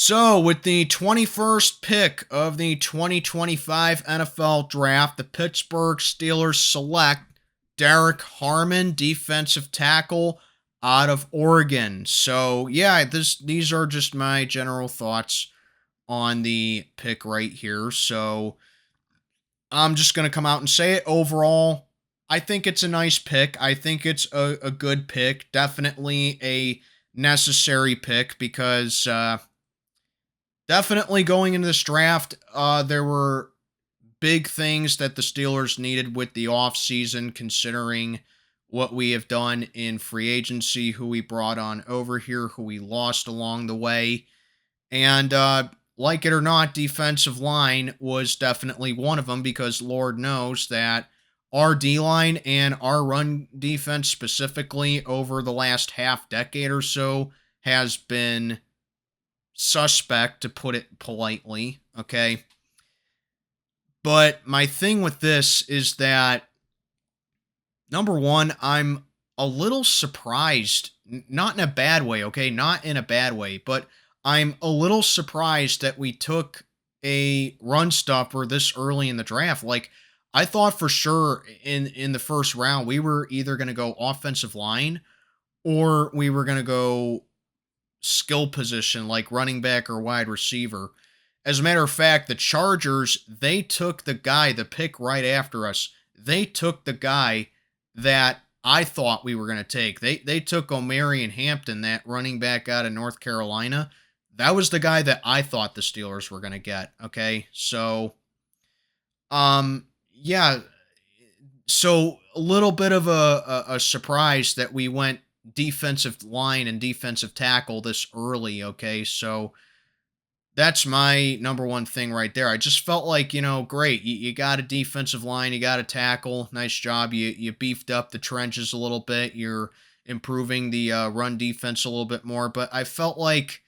So, with the 21st pick of the 2025 NFL Draft, the Pittsburgh Steelers select Derrick Harmon, defensive tackle out of Oregon. So, yeah, these are just my general thoughts on the pick right here. So, I'm just going to come out and say it. Overall, I think it's a nice pick. I think it's a good pick. Definitely a necessary pick because definitely going into this draft, there were big things that the Steelers needed with the offseason, considering what we have done in free agency, who we brought on over here, who we lost along the way. And like it or not, defensive line was definitely one of them because Lord knows that our D line and our run defense, specifically over the last half decade or so, has been suspect, to put it politely. Okay. But my thing with this is that, number one, I'm a little surprised, not in a bad way, okay? Not in a bad way, but I'm a little surprised that we took a run stopper this early in the draft. Like, I thought for sure in the first round we were either going to go offensive line or we were going to go skill position like running back or wide receiver. As a matter of fact, the Chargers, they took the pick right after us. They took the guy that I thought we were going to take. They took Omarion Hampton, that running back out of North Carolina. That was the guy that I thought the Steelers were going to get, okay? So, yeah. So, a little bit of a surprise that we went defensive line and defensive tackle this early, okay? So, that's my number one thing right there. I just felt like, great. You got a defensive line, you got a tackle. Nice job. You beefed up the trenches a little bit. You're improving the run defense a little bit more. But I felt like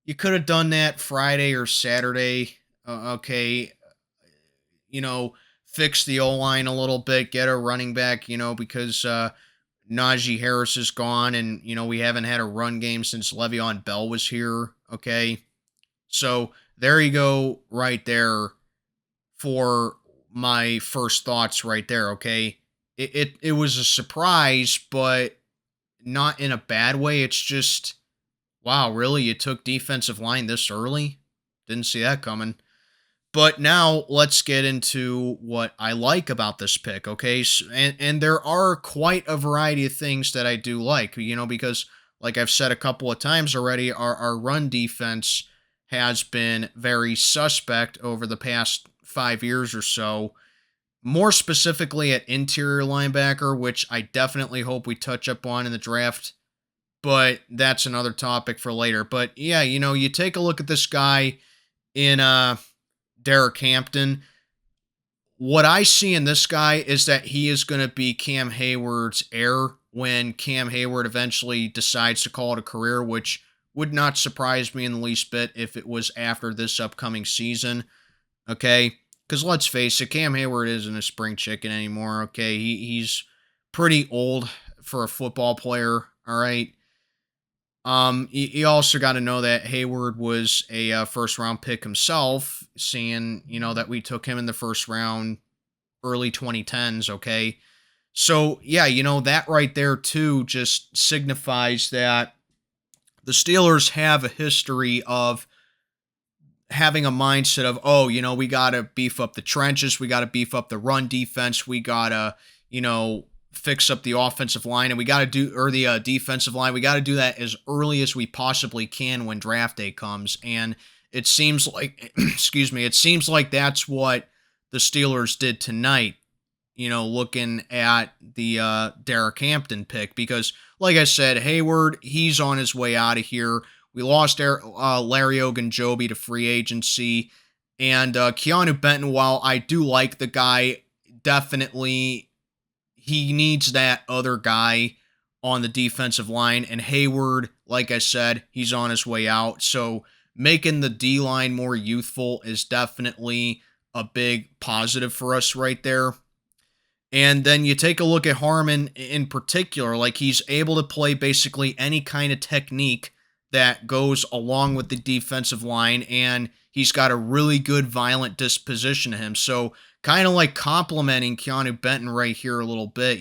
you could have done that Friday or Saturday. Okay. Fix the O line a little bit, get a running back, because Najee Harris is gone and, we haven't had a run game since Le'Veon Bell was here. Okay. So there you go right there for my first thoughts right there, okay? It was a surprise, but not in a bad way. It's just, wow, really? You took defensive line this early? Didn't see that coming. But now let's get into what I like about this pick, okay? And there are quite a variety of things that I do like, because like I've said a couple of times already, our run defense has been very suspect over the past 5 years or so, more specifically at interior linebacker, which I definitely hope we touch up on in the draft, but that's another topic for later. But yeah, you take a look at this guy in Derrick Hampton. What I see in this guy is that he is going to be Cam Hayward's heir when Cam Hayward eventually decides to call it a career, which would not surprise me in the least bit if it was after this upcoming season, okay? Because let's face it, Cam Hayward isn't a spring chicken anymore, okay? He's pretty old for a football player, all right? You also got to know that Hayward was a first-round pick himself, seeing, that we took him in the first round, early 2010s, okay? So, yeah, that right there, too, just signifies that the Steelers have a history of having a mindset of, we got to beef up the trenches. We got to beef up the run defense. We got to, fix up the offensive line and the defensive line. We got to do that as early as we possibly can when draft day comes. And it seems like, it seems like that's what the Steelers did tonight, looking at the Derrick Hampton pick, because like I said, Hayward, he's on his way out of here. We lost Larry Ogunjobi to free agency, and Keanu Benton, while I do like the guy, definitely he needs that other guy on the defensive line, and Hayward, like I said, he's on his way out, so making the D-line more youthful is definitely a big positive for us right there. And then you take a look at Harmon in particular, like he's able to play basically any kind of technique that goes along with the defensive line, and he's got a really good violent disposition to him. So kind of like complimenting Keanu Benton right here a little bit,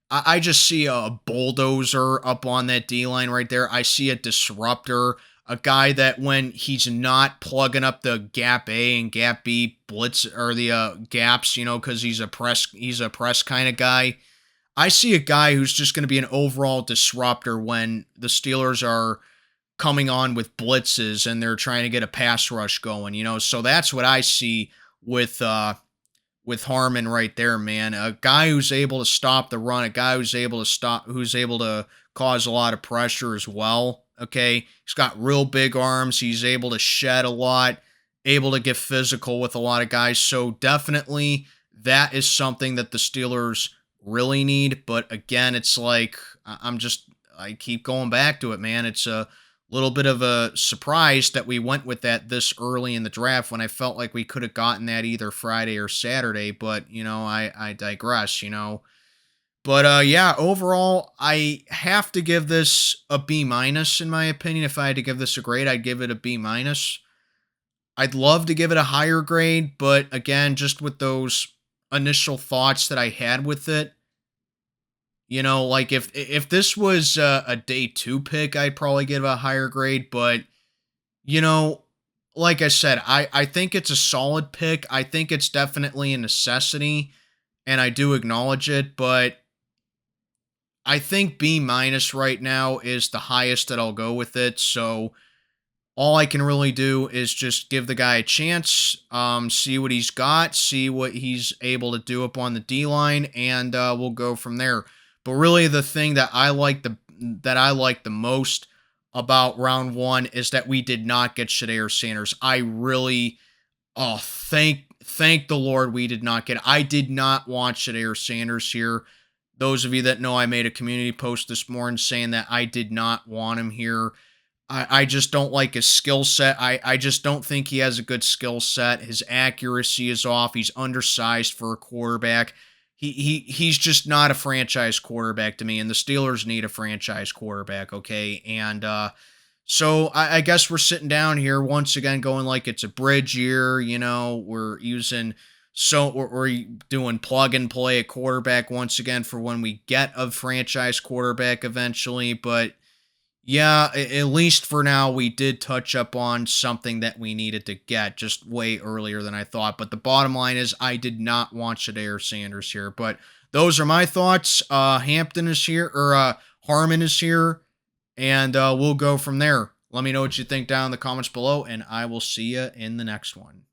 I just see a bulldozer up on that D line right there. I see a disruptor, a guy that when he's not plugging up the gap A and gap B blitz or the gaps, because he's a press kind of guy. I see a guy who's just going to be an overall disruptor when the Steelers are coming on with blitzes and they're trying to get a pass rush going, So that's what I see with Harmon right there, man. A guy who's able to stop the run, a guy who's able to cause a lot of pressure as well. Okay. He's got real big arms. He's able to shed a lot, able to get physical with a lot of guys. So definitely that is something that the Steelers really need. But again, it's like I keep going back to it, man. It's a little bit of a surprise that we went with that this early in the draft when I felt like we could have gotten that either Friday or Saturday, but I digress. But yeah, overall, I have to give this a B minus in my opinion. If I had to give this a grade, I'd give it a B minus. I'd love to give it a higher grade, but again, just with those initial thoughts that I had with it, like if this was a day two pick, I'd probably give it a higher grade. But you know, like I said, I think it's a solid pick. I think it's definitely a necessity, and I do acknowledge it. But I think B minus right now is the highest that I'll go with it. So all I can really do is just give the guy a chance, see what he's got, see what he's able to do up on the D line, and we'll go from there. But really, the thing that I like the most about round one is that we did not get Shedeur Sanders. I really, thank the Lord we did not get. I did not want Shedeur Sanders here. Those of you that know, I made a community post this morning saying that I did not want him here. I just don't like his skill set. I just don't think he has a good skill set. His accuracy is off. He's undersized for a quarterback. He's just not a franchise quarterback to me, and the Steelers need a franchise quarterback, okay? And so I guess we're sitting down here once again going like it's a bridge year, we're doing plug and play at quarterback once again for when we get a franchise quarterback eventually, but yeah, at least for now, we did touch up on something that we needed to get just way earlier than I thought. But the bottom line is I did not want Shedeur Sanders here. But those are my thoughts. Hampton is here, or Harmon is here, and we'll go from there. Let me know what you think down in the comments below, and I will see you in the next one.